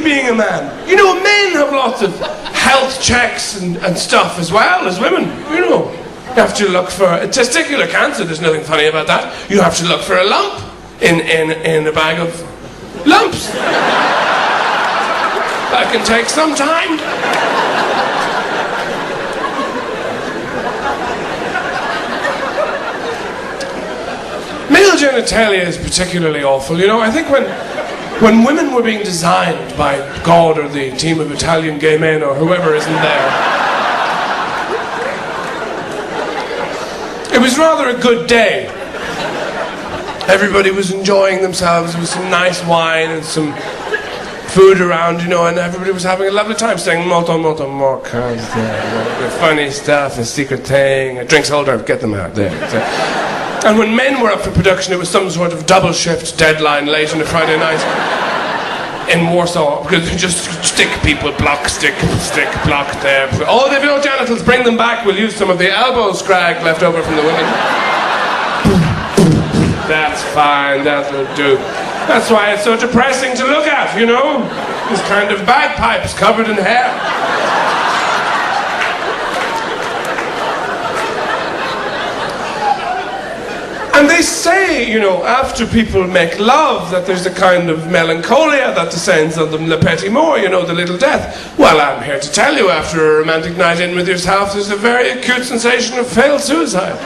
being a man. You know, men have lots of health checks and stuff as well as women. You know, you have to look for a testicular cancer. There's nothing funny about that. You have to look for a lump in a bag of lumps. That can take some time. Male genitalia is particularly awful. You know, I think when women were being designed by God or the team of Italian gay men or whoever isn't there, it was rather a good day. Everybody was enjoying themselves. There was some nice wine and some food around, you know, and everybody was having a lovely time saying molto more funny stuff, a secret thing, a drinks holder, get them out there. And when men were up for production, it was some sort of double shift deadline late on a Friday night in Warsaw, because they just stick people, block, stick, block there. Oh, they've no genitals, bring them back, we'll use some of the elbow scrag left over from the women. That's fine, that will do. That's why it's so depressing to look at, you know? This kind of bagpipes covered in hair. And they say, you know, after people make love, that there's a kind of melancholia that descends on them, le petit mort, you know, the little death. Well, I'm here to tell you, after a romantic night in with yourself, there's a very acute sensation of failed suicide.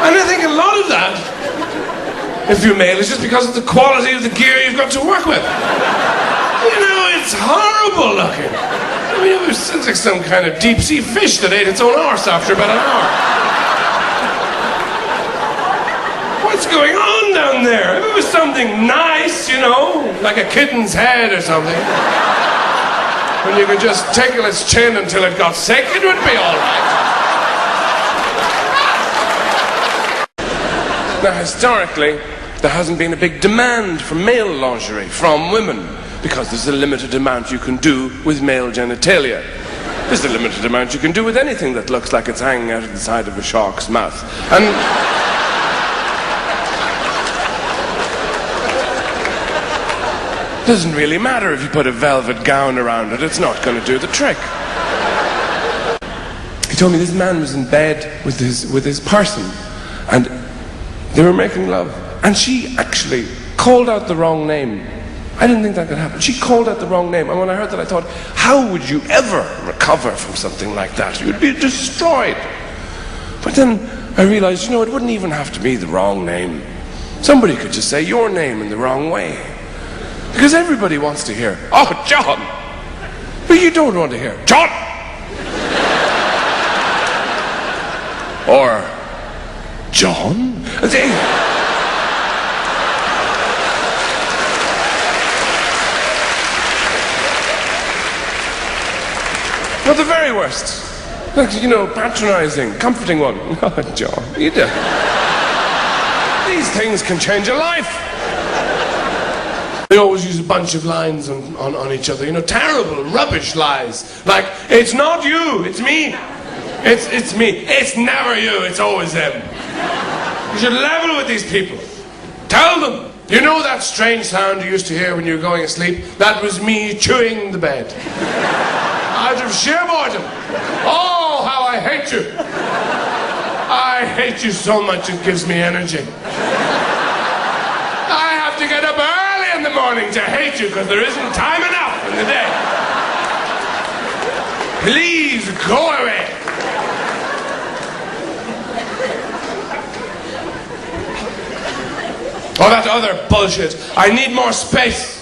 And I think a lot of that, if you're male, is just because of the quality of the gear you've got to work with. You know, it's horrible looking. I mean, it sounds like some kind of deep-sea fish that ate its own arse after about an hour. What's going on down there? If it was something nice, you know, like a kitten's head or something, when you could just tickle its chin until it got sick, it would be all right. Now, historically, there hasn't been a big demand for male lingerie from women because there's a limited amount you can do with male genitalia. There's a limited amount you can do with anything that looks like it's hanging out of the side of a shark's mouth. And it doesn't really matter if you put a velvet gown around it, it's not going to do the trick. He told me this man was in bed with his person, and they were making love, and she actually called out the wrong name. I didn't think that could happen. She called out the wrong name, and when I heard that I thought, how would you ever recover from something like that? You'd be destroyed. But then I realized, you know, it wouldn't even have to be the wrong name. Somebody could just say your name in the wrong way. Because everybody wants to hear, oh, John. But you don't want to hear, John. Or, John? Well, the very worst. Like, you know, patronizing, comforting one. Oh, John, you do. These things can change a life. They always use a bunch of lines on each other. You know, terrible, rubbish lies. Like, it's not you, it's me. It's me. It's never you, it's always them. You should level with these people. Tell them, you know that strange sound you used to hear when you were going to sleep? That was me chewing the bed. Out of sheer boredom. Oh, how I hate you. I hate you so much it gives me energy. I have to get up early in the morning to hate you because there isn't time enough in the day. Please go away. Oh, that other bullshit. I need more space.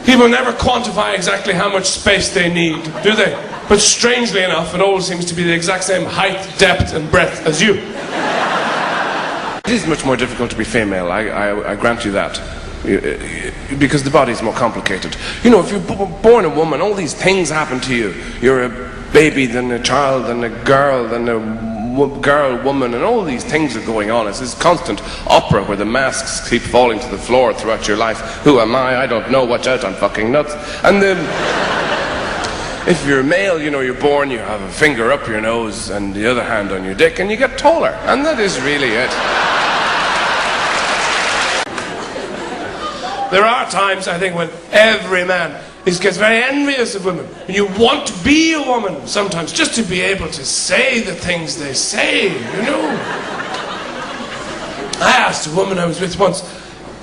People never quantify exactly how much space they need, do they? But strangely enough, it all seems to be the exact same height, depth, and breadth as you. It is much more difficult to be female, I grant you that. Because the body's more complicated. You know, if you're born a woman, all these things happen to you. You're a baby, then a child, then a girl, then a girl, woman, and all these things are going on. It's this constant opera where the masks keep falling to the floor throughout your life. Who am I? I don't know. Watch out, I'm fucking nuts. And then, if you're a male, you know, you're born, you have a finger up your nose and the other hand on your dick, and you get taller. And that is really it. There are times, I think, when every man gets very envious of women. And you want to be a woman sometimes, just to be able to say the things they say, you know. I asked a woman I was with once,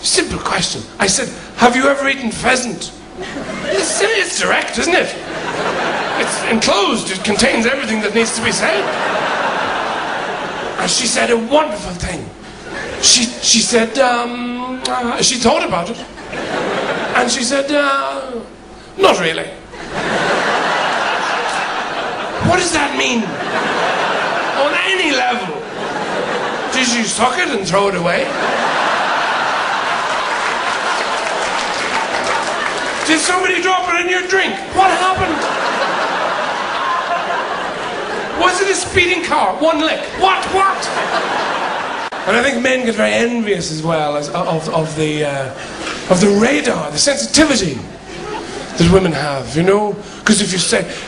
simple question. I said, have you ever eaten pheasant? It's direct, isn't it? It's enclosed. It contains everything that needs to be said. And she said a wonderful thing. She said, she thought about it. And she said, not really. What does that mean? On any level? Did you suck it and throw it away? Did somebody drop it in your drink? What happened? Was it a speeding car? One lick? What? And I think men get very envious as well of the radar, the sensitivity that women have, you know? Because if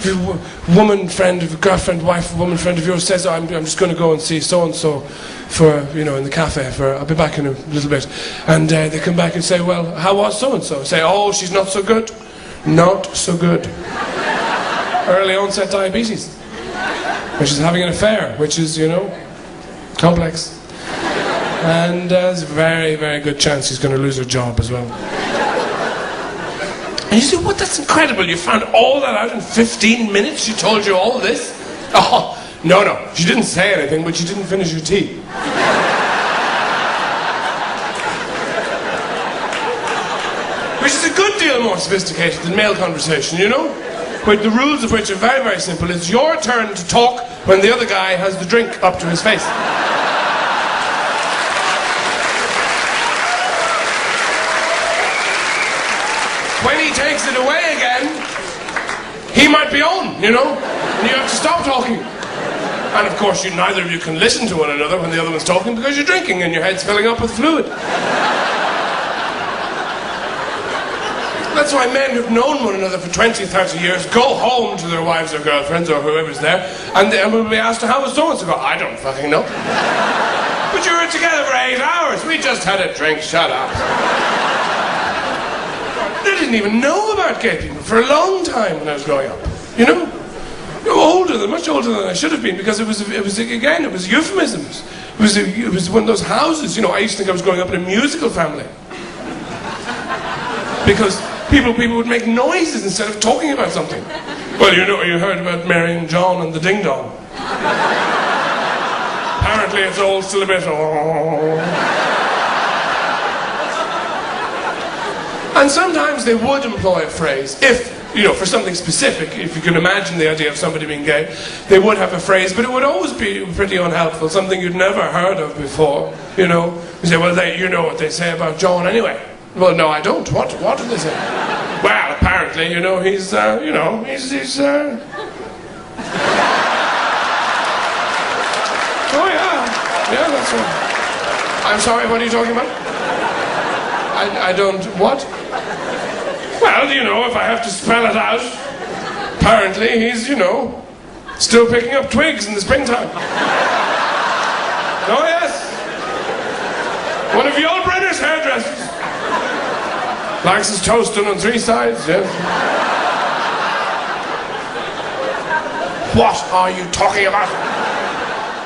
your woman friend, if a girlfriend, wife, woman friend of yours says, oh, I'm just going to go and see so-and-so for, you know, in the cafe I'll be back in a little bit. And they come back and say, well, how was so-and-so? Say, oh, she's not so good. Not so good. Early onset diabetes. Which is having an affair, which is, you know, complex. And there's a very, very good chance he's going to lose her job as well. And you say, what, that's incredible, you found all that out in 15 minutes? She told you all this? Oh, no, she didn't say anything, but she didn't finish her tea. Which is a good deal more sophisticated than male conversation, you know? But the rules of which are very, very simple. It's your turn to talk when the other guy has the drink up to his face. When he takes it away again, he might be on, you know? And you have to stop talking. And of course, neither of you can listen to one another when the other one's talking because you're drinking and your head's filling up with fluid. That's why men who've known one another for 20, 30 years go home to their wives or girlfriends or whoever's there and will be asked, how was so-and-so? Go, I don't fucking know. But you were together for 8 hours. We just had a drink. Shut up. I didn't even know about gay people for a long time when I was growing up. You know? Much older than I should have been, because it was euphemisms. It was one of those houses, you know. I used to think I was growing up in a musical family. Because people would make noises instead of talking about something. Well, you know, you heard about Mary and John and the Ding Dong. Apparently it's all still a bit, And sometimes they would employ a phrase, if, you know, for something specific, if you can imagine the idea of somebody being gay, they would have a phrase, but it would always be pretty unhelpful, something you'd never heard of before, you know. You say, well, you know what they say about John anyway. Well, no, I don't. What do they say? Well, apparently, you know, he's Oh, yeah. Yeah, that's right. I'm sorry, what are you talking about? I don't... What? Well, you know, if I have to spell it out, apparently he's, you know, still picking up twigs in the springtime. Oh, yes. One of Yul Brynner's hairdressers. Likes his toast done on 3 sides, yes. What are you talking about?